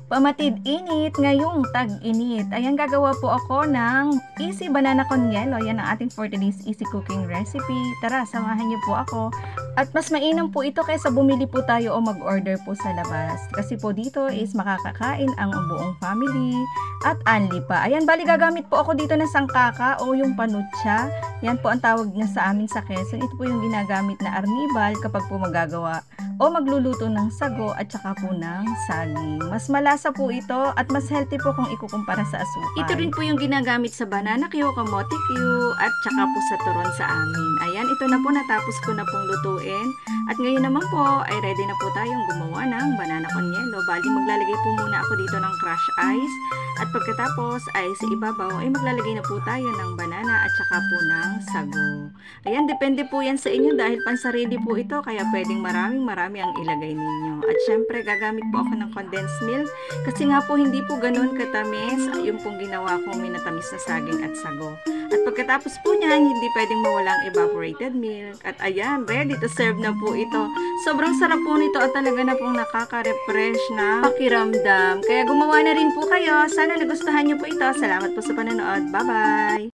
Pamatid init ngayong tag-init. Ayan, gagawa po ako ng easy banana con yelo. Yan ang ating for today's easy cooking recipe. Tara, samahan niyo po ako. At mas mainam po ito kaysa bumili po tayo o mag-order po sa labas. Kasi po dito is makakakain ang buong family at anli pa. Ayan, bali gagamit po ako dito ng sangkaka o yung panutsa. Yan po ang tawag niya sa amin sa Quezon. Ito po yung ginagamit na arnibal kapag po magagawa o magluluto ng sago at saka po ng saging. Mas malasa po ito at mas healthy po kung ikukumpara sa asukal. Ito rin po yung ginagamit sa banana Q, kamote Q at saka po sa turon sa amin. Ayan, ito na po, natapos ko na pong lutuin. At ngayon naman po ay ready na po tayong gumawa ng banana con yelo. Bali maglalagay po muna ako dito ng crushed ice. At pagkatapos ay sa ibabaw ay maglalagay na po tayo ng banana at saka po ng sago. Ayan, depende po yan sa inyo dahil pansarili po ito kaya pwedeng marami ang ilagay ninyo. At syempre gagamit po ako ng condensed milk kasi nga po hindi po ganun katamis yung pong ginawa kong minatamis na saging at sago. At pagkatapos po niyan, hindi pwedeng mawalang evaporated milk. At ayan, ready to serve na po ito. Sobrang sarap po nito at talaga na pong nakaka-refresh na pakiramdam. Kaya gumawa na rin po kayo. Sana nagustuhan niyo po ito. Salamat po sa panonood. Bye-bye!